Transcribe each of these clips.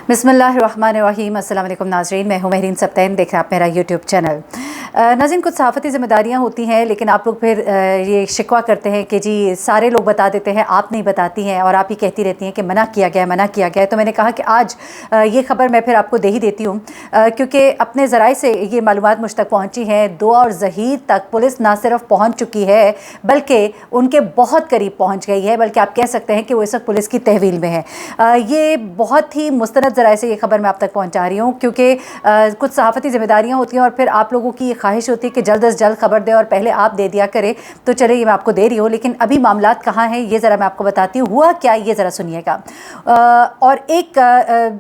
बिस्मिल्लाहिर्रहमानिर्रहीम। अस्सलाम वालेकुम नाज़रीन, मैं हूँ महरीन सब्तैन, देख रहे हैं आप मेरा यूट्यूब चैनल। नाज़रीन, कुछ सहाफ़ती ज़िम्मेदारियाँ होती हैं, लेकिन आप लोग फिर ये शिकवा करते हैं कि जी सारे लोग बता देते हैं, आप नहीं बताती हैं, और आप ही कहती रहती हैं कि मना किया गया है, मना किया गया है। तो मैंने कहा कि आज ये ख़बर मैं फिर आपको दे ही देती हूँ, क्योंकि अपने ज़राए से ये मालूमात मुझ तक पहुँची हैं। दुआ और ज़हीर तक पुलिस ना सिर्फ पहुँच चुकी है, बल्कि उनके बहुत करीब पहुँच गई है, बल्कि आप कह सकते हैं कि वो इस वक्त पुलिस की तहवील में है। ये बहुत ही मुस्तनद ज़राए से ये ख़बर मैं आप तक पहुँचा रही हूँ, क्योंकि कुछ सहाफ़ती ज़िम्मेदारियाँ होती हैं और फिर आप लोगों की ये ख्वाहिश होती है कि जल्द अज़ जल्द ख़बर दें और पहले आप दे दिया करें। तो चले, ये मैं आपको दे रही हूँ, लेकिन अभी मामलात कहाँ हैं ये ज़रा मैं आपको बताती हूँ। हुआ क्या, ये ज़रा सुनिएगा। और एक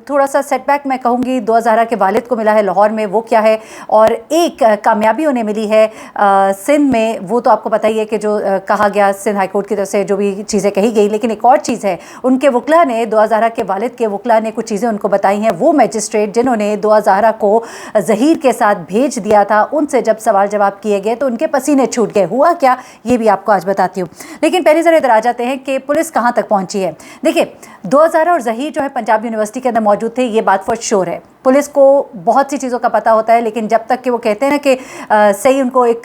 थोड़ा सा सेटबैक मैं कहूँगी, 2000 के वालिद को मिला है लाहौर में, वो क्या है, और एक कामयाबी उन्हें मिली है सिंध में। वो तो आपको पता ही है कि जो कहा गया सिंध हाई कोर्ट की तरफ से जो भी चीज़ें कही गई, लेकिन एक और चीज़ है, उनके वकला ने 2000 के वालिद के वकला ने कुछ चीज़ें उनको बताई हैं। वो मैजिस्ट्रेट जिन्होंने 2000 को ज़हीर के साथ भेज दिया था, उनसे जब सवाल जवाब किए गए तो उनके पसीने छूट गए। हुआ क्या, ये भी आपको आज बताती हूँ, लेकिन पहले ज़रा इधर आ जाते हैं कि पुलिस कहाँ तक पहुँची है। देखिए, 2000 और ज़हीर जो है पंजाब यूनिवर्सिटी के अंदर मौजूद थे, ये बात फॉर श्योर है। पुलिस को बहुत सी चीज़ों का पता होता है, लेकिन जब तक कि वो कहते हैं ना कि सही उनको एक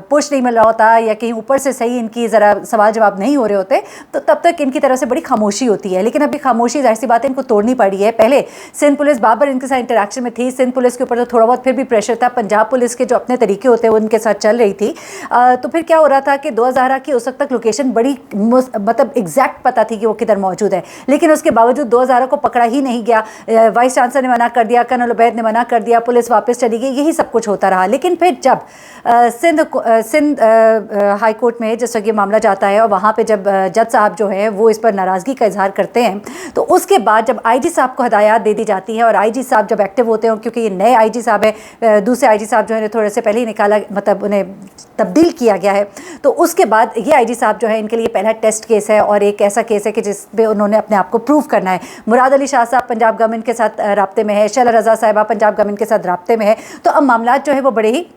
पुश नहीं मिल रहा होता, या कहीं ऊपर से सही इनकी ज़रा सवाल जवाब नहीं हो रहे होते, तो तब तक इनकी तरफ से बड़ी खामोशी होती है। लेकिन अभी खामोशी ज़ाहिर सी बात है इनको तोड़नी पड़ी है। पहले सिंध पुलिस बाबर इनके साथ इंटरेक्शन में थी, सिंध पुलिस के ऊपर तो थोड़ा बहुत फिर भी प्रेशर था, पंजाब पुलिस के जो अपने तरीके होते हैं वो उनके साथ चल रही थी। तो फिर क्या हो रहा था कि 2000 की उस वक्त तक लोकेशन बड़ी मतलब एग्जैक्ट पता थी कि वो किधर मौजूद है, लेकिन उसके बावजूद 2000 को पकड़ा ही नहीं गया। वाइस चांसलर ने मना कर दिया, कर्नल उबैद ने मना कर दिया, पुलिस वापस चली गई, यही सब कुछ होता रहा। लेकिन फिर जब सिंध हाई कोर्ट में जिस वक्त ये मामला जाता है, और वहाँ पे जब जज साहब जो है वो इस पर नाराज़गी का इजहार करते हैं, तो उसके बाद जब आईजी साहब को हदायत दे दी जाती है, और आईजी साहब जब एक्टिव होते हैं, क्योंकि ये नए आईजी साहब है, दूसरे आईजी साहब जो है थोड़े से पहले ही निकाला, मतलब उन्हें तब्दील किया गया है, तो उसके बाद ये आईजी साहब जो है इनके लिए पहला टेस्ट केस है, और एक ऐसा केस है कि जिस पे उन्होंने अपने आप को प्रूव करना है। मुराद अली शाह साहब पंजाब गवर्नमेंट के साथ राब्ते में है, शैला रज़ा साहिबा पंजाब गवर्नमेंट के साथ राब्ते में है। तो अब मामलात जो है वो बड़े ही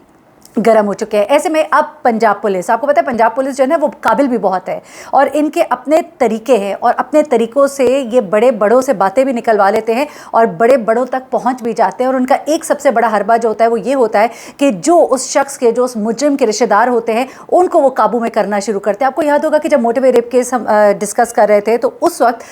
गर्म हो चुके हैं। ऐसे में अब पंजाब पुलिस, आपको पता है पंजाब पुलिस जो है ना वो काबिल भी बहुत है, और इनके अपने तरीके हैं, और अपने तरीक़ों से ये बड़े बड़ों से बातें भी निकलवा लेते हैं और बड़े बड़ों तक पहुंच भी जाते हैं। और उनका एक सबसे बड़ा हरबा जो होता है वो ये होता है कि जो उस शख्स के, जो उस मुजरिम के रिश्तेदार होते हैं, उनको वो काबू में करना शुरू करते हैं। आपको याद होगा कि जब मोटिवे रेप केस हम डिस्कस कर रहे थे, तो उस वक्त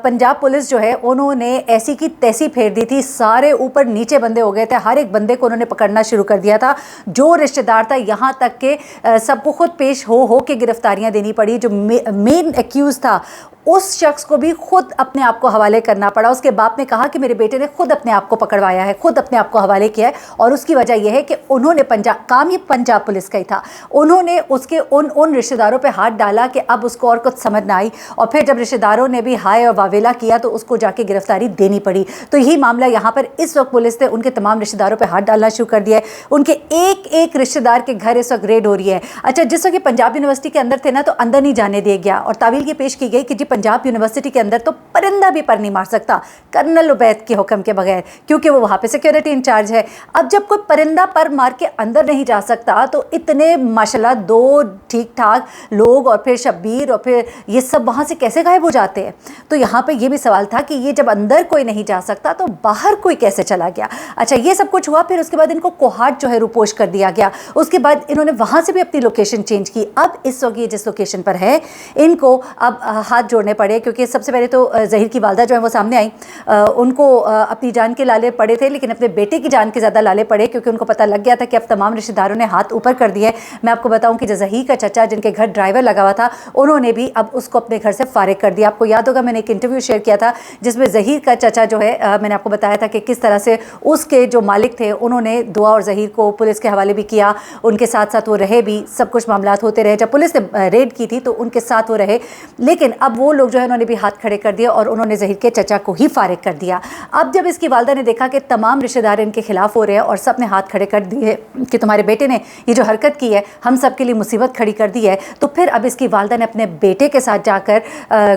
पंजाब पुलिस जो है उन्होंने ऐसी की तैसी फेर दी थी, सारे ऊपर नीचे बंदे हो गए थे, हर एक बंदे को उन्होंने पकड़ना शुरू कर दिया था जो रिश्तेदार था। यहाँ तक के सबको खुद पेश हो के गिरफ्तारियां देनी पड़ी। जो मेन एक्यूज था उस शख्स को भी खुद अपने आप को हवाले करना पड़ा। उसके बाप ने कहा कि मेरे बेटे ने खुद अपने आप को पकड़वाया है, खुद अपने आप को हवाले किया है, और उसकी वजह यह है कि उन्होंने काम ये पंजाब पुलिस का ही था, उन्होंने उसके उन रिश्तेदारों पे हाथ डाला कि अब उसको और कुछ समझ ना आई, और फिर जब रिश्तेदारों ने भी हाय और वावेला किया तो उसको जाके गिरफ्तारी देनी पड़ी। तो यही मामला यहाँ पर इस वक्त पुलिस ने उनके तमाम रिश्तेदारों पर हाथ डालना शुरू कर दिया है। उनके एक एक रिश्तेदार के घर इस वक्त रेड हो रही है। अच्छा, जिस वक्त पंजाब यूनिवर्सिटी के अंदर थे ना, तो अंदर नहीं जाने दिया गया, और तावील ये पेश की गई कि पंजाब यूनिवर्सिटी के अंदर तो परिंदा भी पर नहीं मार सकता कर्नल उबैद के हुक्म के बगैर, क्योंकि वो वहाँ पे सिक्योरिटी इंचार्ज है। अब जब कोई परिंदा पर मार के अंदर नहीं जा सकता, तो इतने माशाल्लाह 2 ठीक ठाक लोग और फिर शब्बीर और फिर ये सब वहाँ से कैसे गायब हो जाते हैं। तो यहाँ पे ये भी सवाल था कि ये जब अंदर कोई नहीं जा सकता तो बाहर कोई कैसे चला गया। अच्छा, ये सब कुछ हुआ, फिर उसके बाद इनको कोहाट जो है रुपोश कर दिया गया। उसके बाद इन्होंने वहाँ से भी अपनी लोकेशन चेंज की। अब इस वक्त ये जिस लोकेशन पर है, इनको अब हाथ जोड़ने पड़े, क्योंकि सबसे पहले तो ज़हीर की वालदा जो है वो सामने आई। उनको अपनी जान के लाले पड़े थे, लेकिन अपने बेटे की जान के ज़्यादा लाले पड़े, क्योंकि उनको पता लग गया था कि अब तमाम रिश्तेदारों ने हाथ ऊपर कर दिए। मैं आपको बताऊं कि जो ज़हीर का चचा जिनके घर ड्राइवर लगा हुआ था, उन्होंने भी अब उसको अपने घर से फारिग कर दिया। आपको याद होगा मैंने एक इंटरव्यू शेयर किया था जिसमें ज़हीर का चचा जो है मैंने आपको बताया था कि किस तरह से उसके जो मालिक थे उन्होंने दुआ और ज़हीर को पुलिस के हवाले भी किया, उनके साथ साथ वो रहे भी, सब कुछ मामलात होते रहे। जब पुलिस ने रेड की थी तो उनके साथ वो रहे, लेकिन अब वो लोग जो है उन्होंने भी हाथ खड़े कर दिए और उन्होंने ज़हीर के चचा को ही फारिग कर दिया। अब जब इसकी वालदा ने देखा कि तमाम रिश्तेदार इनके खिलाफ हो रहे हैं और सब ने हाथ खड़े कर दिए कि तुम्हारे बेटे ने ये जो हरकत की है हम सब के लिए मुसीबत खड़ी कर दी है, तो फिर अब इसकी वालदा ने अपने बेटे के साथ जाकर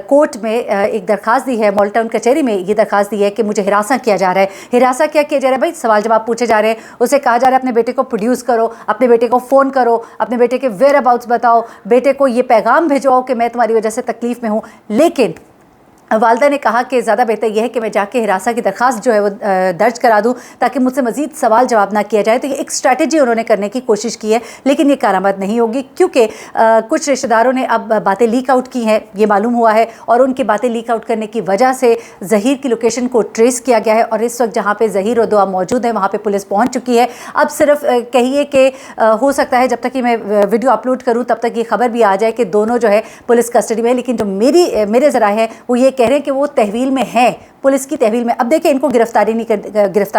कोर्ट में एक दरख्वास्त दी है, मॉल टाउन कचहरी में ये दरख्वास्त दी है कि मुझे हिरासा किया जा रहा है। हिरासा क्या किया जा रहा है भाई? सवाल जवाब पूछे जा रहे हैं, उसे कहा जा रहा है अपने बेटे को प्रोड्यूस करो, अपने बेटे को फ़ोन करो, अपने बेटे के वेयर अबाउट्स बताओ, बेटे को ये पैगाम भिजवाओ कि मैं तुम्हारी वजह से तकलीफ़ में हूँ। लेकिन वालदा ने कहा कि ज़्यादा बेहतर यह है कि मैं जाके हिरासा की दरख्वास्त जो है वो दर्ज करा दूं ताकि मुझसे मज़ीद सवाल जवाब ना किया जाए। तो ये एक स्ट्रैटेजी उन्होंने करने की कोशिश की है, लेकिन ये कारआमद नहीं होगी क्योंकि कुछ रिश्तेदारों ने अब बातें लीक आउट की हैं, ये मालूम हुआ है, और उनकी बातें लीक आउट करने की वजह से ज़हीर की लोकेशन को ट्रेस किया गया है और इस वक्त जहाँ पर ज़हीर और दुआ मौजूद है वहाँ पर पुलिस पहुँच चुकी है। अब सिर्फ कहिए कि हो सकता है जब तक कि मैं वीडियो अपलोड करूँ तब तक ये खबर भी आ जाए कि दोनों जो है पुलिस कस्टडी में है, लेकिन जो मेरे ज़राए हैं वो ये कह रहे हैं कि वो तहवील में है, पुलिस की तहवील में। अब देखिए, इनको गिरफ्तार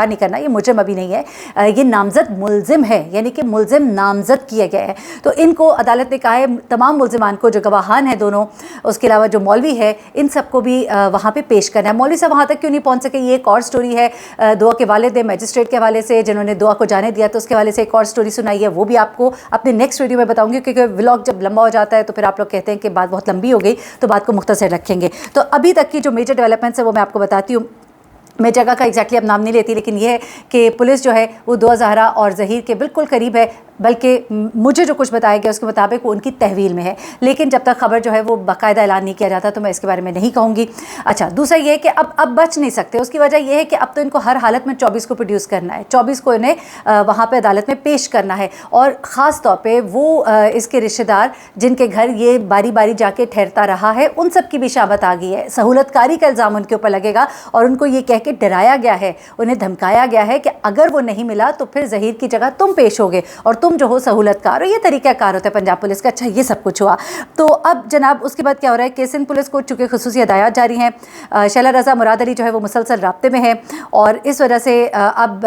नहीं करना, ये मुजरिम अभी नहीं है, ये नामजद मुलजिम है, यानी कि मुलजिम नामजद किया गया है। तो इनको अदालत ने कहा है तमाम मुलजिमान को, जो गवाहान हैं दोनों, उसके अलावा जो मौलवी है, इन सबको भी वहाँ पे पेश करना है। मौलवी साहब वहाँ तक क्यों नहीं पहुँच सके, ये एक और स्टोरी है। दुआ के वालिद मैजिस्ट्रेट के हवाले से जिन्होंने दुआ को जाने दिया, तो उसके हवाले से एक और स्टोरी सुनाई है, वो भी आपको अपने नेक्स्ट वीडियो में बताऊँगी, क्योंकि व्लॉग जब लंबा हो जाता है तो फिर आप लोग कहते हैं कि बात बहुत लंबी हो गई, तो बात को मुख्तसर रखेंगे। तो अभी तक की जो मेजर डेवलपमेंट्स है वो मैं आपको बताती हूँ। मैं जगह का एग्जैक्टली अब नाम नहीं लेती, लेकिन ये है कि पुलिस जो है वो दुआ ज़हरा और ज़हीर के बिल्कुल करीब है, बल्कि मुझे जो कुछ बताया गया उसके मुताबिक वो उनकी तहवील में है, लेकिन जब तक खबर जो है वो बाकायदा ऐलान नहीं किया जाता तो मैं इसके बारे में नहीं कहूँगी। अच्छा, दूसरा ये है कि अब बच नहीं सकते, उसकी वजह यह है कि अब तो इनको हर हालत में 24 को प्रोड्यूस करना है, 24 को इन्हें वहाँ पर अदालत में पेश करना है, और ख़ास तौर पर वो इसके रिश्तेदार जिनके घर ये बारी बारी जाके ठहरता रहा है, उन सब की भी शामत आ गई है। सहूलतकारी का इल्ज़ाम उनके ऊपर लगेगा और उनको ये कह के डराया गया है, उन्हें धमकाया गया है कि अगर वो नहीं मिला तो फिर ज़हीर की जगह तुम पेश होगे और तुम जो हो सहूलतकार हो। ये तरीक़ाकार होता है पंजाब पुलिस का। अच्छा, ये सब कुछ हुआ तो अब जनाब उसके बाद क्या हो रहा है कि सिंध पुलिस को चूँकि खुसूसी हदायत जारी हैं, शैला रज़ा मुराद अली जो है वो मुसलसल राब्ते में है और इस वजह से अब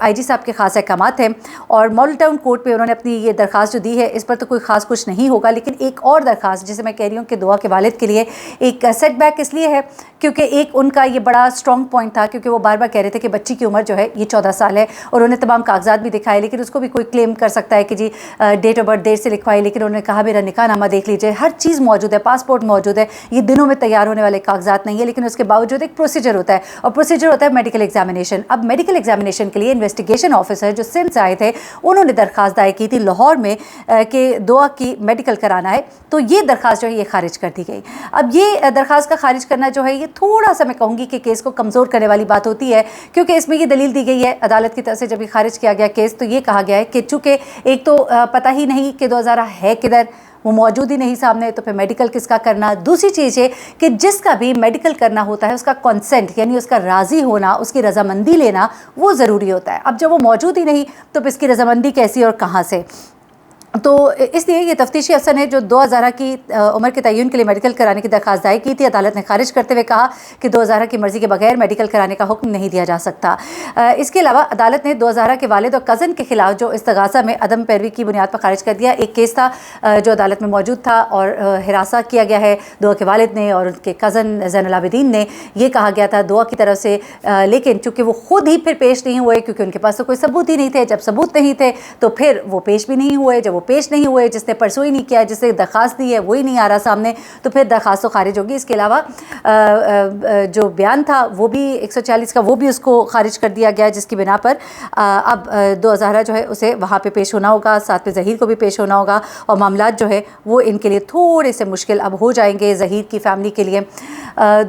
IG साहब के ख़ास अहकामात हैं और मॉडल टाउन कोर्ट पर उन्होंने अपनी ये दरख्वास्त जो दी है इस पर तो कोई ख़ास कुछ नहीं होगा, लेकिन एक और दरख्वास्त जिसे मैं कह रही हूँ कि दुआ के वालिद के लिए एक सेटबैक इसलिए है क्योंकि एक उनका ये बड़ा स्ट्रॉन्ग पॉइंट था, क्योंकि वो बार बार कह रहे थे कि बच्ची की उम्र जो है ये 14 साल है और उन्होंने तमाम कागजात भी दिखाए, लेकिन उसको भी कोई क्लेम कर सकता है कि जी डेट ऑफ बर्थ देर से लिखवाई, लेकिन उन्होंने कहा मेरा निकाहनामा देख लीजिए, हर चीज़ मौजूद है, पासपोर्ट मौजूद है, ये दिनों में तैयार होने वाले कागजात नहीं है, लेकिन उसके बावजूद एक प्रोसीजर होता है और प्रोसीजर होता है मेडिकल एग्जामिनेशन। अब मेडिकल एग्जामिनेशन के लिए इन्वेस्टिगेशन ऑफिसर जो सिंध से आए थे उन्होंने दरख्वास्त दायर की थी लाहौर में कि दुआ की मेडिकल कराना है, तो ये दरख्वास्त जो है ये खारिज कर दी गई। अब ये दरख्वास्त का खारिज करना जो है ये थोड़ा सा मैं कहूँगी कि केस को कमज़ोर करने वाली बात होती है, क्योंकि इसमें ये दलील दी गई है अदालत की तरफ से जब ये खारिज किया गया केस, तो ये कहा गया है कि चूँकि एक तो पता ही नहीं कि 2000 है किधर, वो मौजूद ही नहीं सामने, तो फिर मेडिकल किसका करना। दूसरी चीज़ है कि जिसका भी मेडिकल करना होता है उसका कंसेंट यानी उसका राज़ी होना, उसकी रजामंदी लेना वो ज़रूरी होता है। अब जब वो मौजूद ही नहीं तो फिर इसकी रजामंदी कैसी और कहाँ से। तो इसलिए ये तफ्तीशी अफसर ने जो 2000 की उम्र के तयन के लिए मेडिकल कराने की दरख्वास्त दायर की थी, अदालत ने खारिज करते हुए कहा कि 2000 की मर्ज़ी के बगैर मेडिकल कराने का हुक्म नहीं दिया जा सकता। इसके अलावा अदालत ने 2000 के वालिद और कज़न के खिलाफ जो इस्तगासा में अदम पैरवी की बुनियाद पर खारिज कर दिया। एक केस था जो अदालत में मौजूद था और हिरासा किया गया है दुआ के वालिद ने और उनके कज़न ज़ैनुल आबिदीन ने। ये कहा गया था दुआ की तरफ से, लेकिन चूँकि वो खुद ही फिर पेश नहीं हुए क्योंकि उनके पास तो कोई सबूत ही नहीं थे। जब सबूत नहीं थे तो फिर वो पेश भी नहीं हुए। जब वो पेश नहीं हुए, जिसने परसों ही नहीं किया, जिसने दरख्वास्त दी है वही नहीं आ रहा सामने, तो फिर दरख्वास्त तो खारिज होगी। इसके अलावा जो बयान था वो भी 140 का, वो भी उसको खारिज कर दिया गया, जिसकी बिना पर अब 2000 जो है उसे वहाँ पे पेश होना होगा, साथ में ज़हीर को भी पेश होना होगा और मामलात जो है वो इनके लिए थोड़े से मुश्किल अब हो जाएंगे ज़हीर की फ़ैमिली के लिए।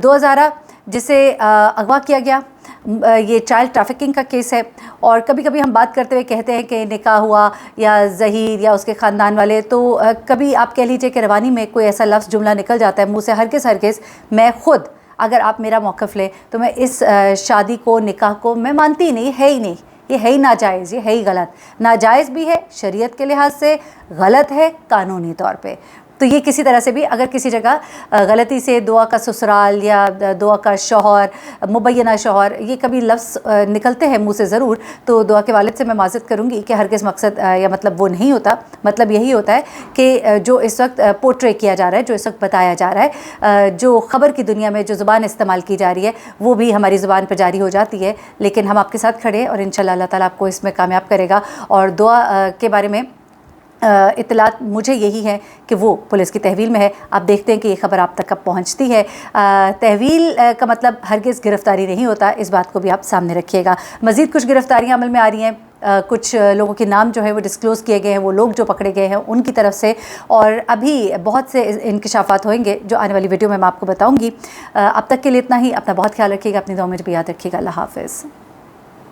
2000 जिसे अगवा किया गया, ये चाइल्ड ट्रैफिकिंग का केस है और कभी कभी हम बात करते हुए कहते हैं कि निकाह हुआ या ज़हीर या उसके ख़ानदान वाले, तो कभी आप कह लीजिए कि रवानी में कोई ऐसा लफ्ज़ जुमला निकल जाता है मुँह से, हरगिज़ मैं ख़ुद अगर आप मेरा मौक़िफ़ लें तो मैं इस शादी को, निकाह को मैं मानती ही नहीं, है ही नहीं, ये है ही नाजायज़, ये है ही गलत। नाजायज़ भी है शरीयत के लिहाज से, गलत है कानूनी तौर पे। तो ये किसी तरह से भी अगर किसी जगह गलती से दुआ का ससुराल या दुआ का शौहर, मुबैना शौहर, ये कभी लफ्ज़ निकलते हैं मुँह से ज़रूर, तो दुआ के वालिद से मैं माज़रत करूँगी कि हरगिज़ मकसद या मतलब वो नहीं होता। मतलब यही होता है कि जो इस वक्त पोर्ट्रे किया जा रहा है, जो इस वक्त बताया जा रहा है, जो ख़बर की दुनिया में जो ज़ुबान इस्तेमाल की जा रही है वो भी हमारी ज़ुबान पर जारी हो जाती है। लेकिन हम आपके साथ खड़े हैं और इंशाअल्लाह अल्लाह ताला आपको इसमें कामयाब करेगा। और दुआ के बारे में इत्तलात मुझे यही है कि वो पुलिस की तहवील में है। आप देखते हैं कि ये ख़बर आप तक कब पहुंचती है। तहवील का मतलब हरगिज़ गिरफ़्तारी नहीं होता, इस बात को भी आप सामने रखिएगा। मज़ीद कुछ गिरफ़्तारियाँ अमल में आ रही हैं کچھ لوگوں کے نام جو ہے وہ ڈسکلوز کیے گئے ہیں، وہ لوگ جو پکڑے گئے ہیں ان کی طرف سے، اور ابھی بہت سے انکشافات ہوئیں گے جو آنے والی ویڈیو میں آپ کو بتاؤں گی۔ اب تک کے لیے اتنا ہی، اپنا بہت خیال رکھیے گا، اپنی دعاؤں میں بھی یاد رکھیے گا۔ اللہ حافظ۔